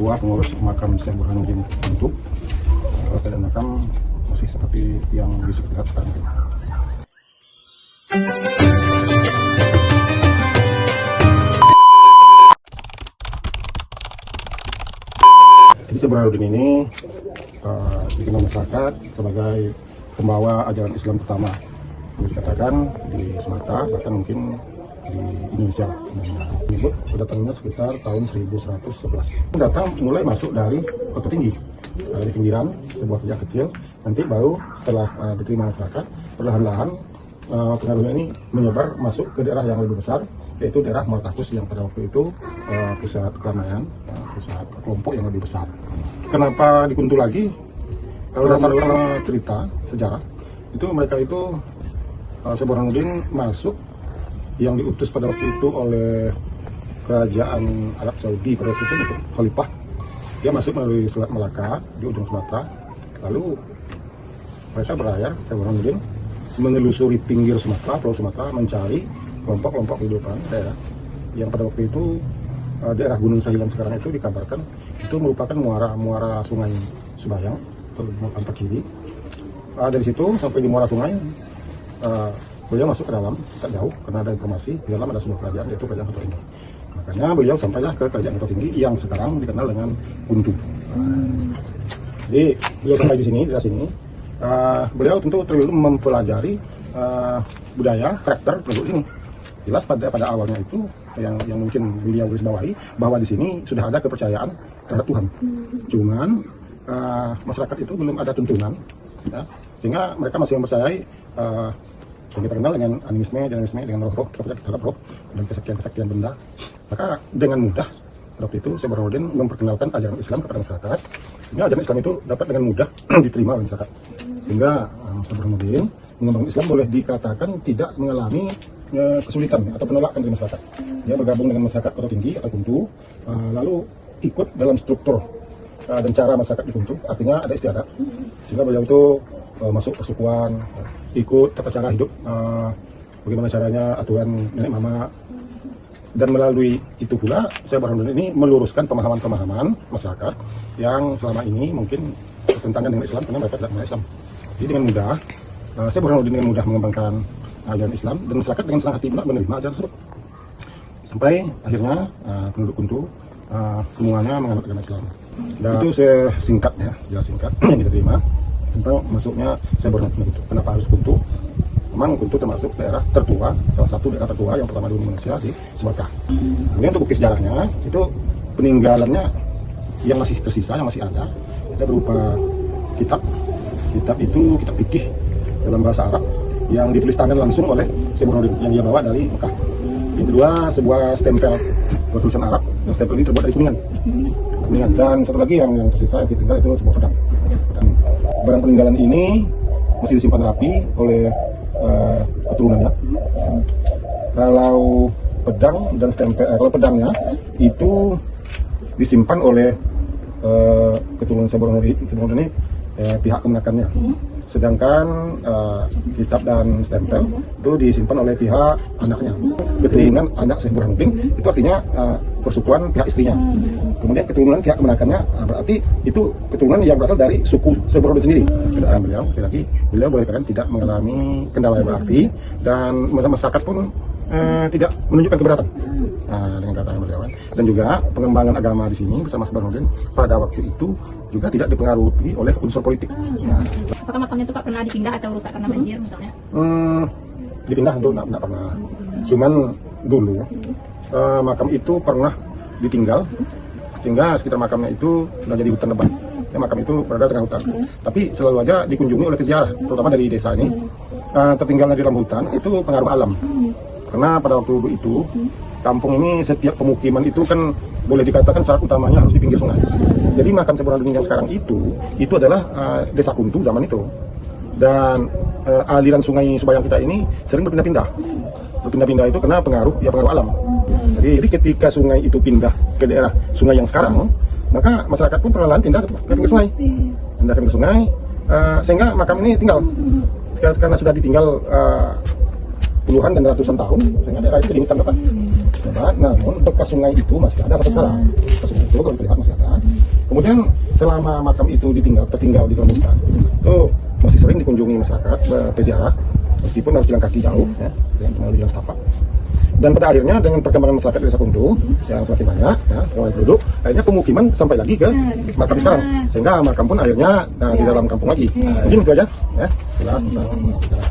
ketua pengurus makam Syekh Burhanuddin Kuntu. Keadaan makam masih seperti yang bisa kita lihat sekarang ini. Jadi Syekh Burhanuddin ini dikenal masyarakat sebagai pembawa ajaran Islam pertama, boleh dikatakan di Sumatera, bahkan mungkin di Indonesia. Menyebut kedatangannya sekitar tahun 1111. Datang mulai masuk dari Kota Tinggi, dari pinggiran sebuah kerja kecil. Nanti baru setelah diterima masyarakat, perlahan-lahan pengaruhnya ini menyebar masuk ke daerah yang lebih besar, yaitu daerah Muaratakus yang pada waktu itu pusat keramaian, pusat kelompok yang lebih besar. Kenapa di Kuntu lagi? Kalau dasar cerita sejarah, itu mereka itu Syekh Burhanuddin masuk yang diutus pada waktu itu oleh kerajaan Arab Saudi pada waktu itu untuk khalifah. Dia masuk melalui Selat Malaka di ujung Sumatera. Lalu mereka berlayar, Syekh Burhanuddin menelusuri pinggir Sumatera, Pulau Sumatera, mencari kelompok-kelompok kehidupan daerah yang pada waktu itu daerah Gunung Sahilan sekarang itu dikabarkan itu merupakan muara Sungai Subayang atau Ampak Kiri. Dari situ sampai di muara sungai, beliau masuk ke dalam, tidak jauh karena ada informasi di dalam ada sebuah kerajaan, yaitu kerajaan Kota Tinggi. Makanya beliau sampailah ke kerajaan Kota Tinggi yang sekarang dikenal dengan Kuntu. Jadi beliau sampai di sini, beliau tentu terlalu mempelajari budaya, karakter penduduk sini. Jelas pada awalnya itu yang mungkin beliau garis bawahi bahwa di sini sudah ada kepercayaan terhadap Tuhan. Cuman masyarakat itu belum ada tuntunan, ya, sehingga mereka masih mempercayai yang kita kenal dengan animisme, dengan roh-roh, terhadap roh dan kesaktian benda. Maka dengan mudah waktu itu Syekh Burhanuddin memperkenalkan ajaran Islam kepada masyarakat, sehingga ajaran Islam itu dapat dengan mudah diterima oleh masyarakat. Sehingga Syekh Burhanuddin mengembangkan Islam boleh dikatakan tidak mengalami kesulitan atau penolakan dari masyarakat. Dia bergabung dengan masyarakat Kota Tinggi atau Kuntu, lalu ikut dalam struktur dan cara masyarakat di Kuntu, artinya ada istiadat. Sehingga beliau itu masuk persukuan, ikut tata cara hidup, bagaimana caranya aturan nenek mama, dan melalui itu pula Syekh Burhanuddin ini meluruskan pemahaman-pemahaman masyarakat yang selama ini mungkin bertentangan dengan Islam karena mereka tidak mengenal Islam. Jadi dengan mudah Syekh Burhanuddin dengan mudah mengembangkan ajaran Islam dan masyarakat dengan senang hati pula menerima ajaran tersebut. Sampai akhirnya penduduk Kuntu semuanya menganut agama Islam. Dan itu singkat yang kita terima tentang masuknya Syekh Burhanuddin Kuntu. Kenapa harus Kuntu? Memang Kuntu termasuk daerah tertua, salah satu daerah tertua yang pertama di Indonesia di Sumatera. Kemudian untuk bukti sejarahnya, itu peninggalannya yang masih tersisa, yang masih ada berupa kitab itu kitab fikih dalam bahasa Arab yang ditulis tangan langsung oleh Syekh Burhanuddin yang dia bawa dari Mekah. Yang kedua, sebuah stempel bertulisan Arab, yang stempel ini terbuat dari kuningan. Dan satu lagi yang tersisa yang ditinggal itu sebuah pedang. Dan barang peninggalan ini masih disimpan rapi oleh keturunannya. Kalau pedang dan stempel, kalau pedangnya itu disimpan oleh keturunan Syekh Burhanuddin ini pihak kemenakannya. Sedangkan kitab dan stempel itu disimpan oleh pihak anaknya. Keturunan anak Syekh Burhanuddin itu artinya persukuan pihak istrinya. Kemudian keturunan pihak kemenakannya berarti itu keturunan yang berasal dari suku Syekh Burhanuddin sendiri. Keadaan beliau, sekali lagi, beliau boleh dikatakan tidak mengalami kendala yang berarti dan masyarakat pun tidak menunjukkan keberatan dengan kedatangan beliau. Dan juga pengembangan agama di sini bersama Syekh Burhanuddin pada waktu itu juga tidak dipengaruhi oleh unsur politik. Apakah makamnya itu Pak pernah dipindah atau rusak karena banjir misalnya? Dipindah tentu tidak pernah. Cuman dulu makam itu pernah ditinggal sehingga sekitar makamnya itu sudah jadi hutan lebat. Ya, makam itu berada di tengah hutan. Tapi selalu aja dikunjungi oleh peziarah, terutama dari desa ini. Tertinggalnya di dalam hutan itu pengaruh alam. Karena pada waktu itu kampung ini setiap pemukiman itu kan boleh dikatakan syarat utamanya harus di pinggir sungai. Jadi makam Syekh Burhanuddin yang sekarang itu adalah desa Kuntu zaman itu. Dan aliran sungai Subayang kita ini sering berpindah-pindah. Berpindah-pindah itu karena pengaruh alam. Jadi ketika sungai itu pindah ke daerah sungai yang sekarang, maka masyarakat pun perlahan pindah ke pinggir sungai. Pindah ke pinggir sungai, sehingga makam ini tinggal. Karena sudah ditinggal puluhan dan ratusan tahun, sehingga daerah itu jadi hutan lebat. Coba, namun bekas sungai itu masih ada sampai sekarang. Bekas sungai itu kalau terlihat masih ada. Kemudian selama makam itu tertinggal di Kelomistan, itu masih sering dikunjungi masyarakat berziarah, meskipun harus jalan kaki jauh, ya, melalui jalan setapak. Dan pada akhirnya dengan perkembangan masyarakat di Desa Kuntu yang semakin banyak, ya, ramai penduduk, akhirnya pemukiman sampai lagi ke makam sekarang, sehingga makam pun akhirnya di dalam kampung lagi. Mungkin itu aja, ya, jelas tentang sejarah.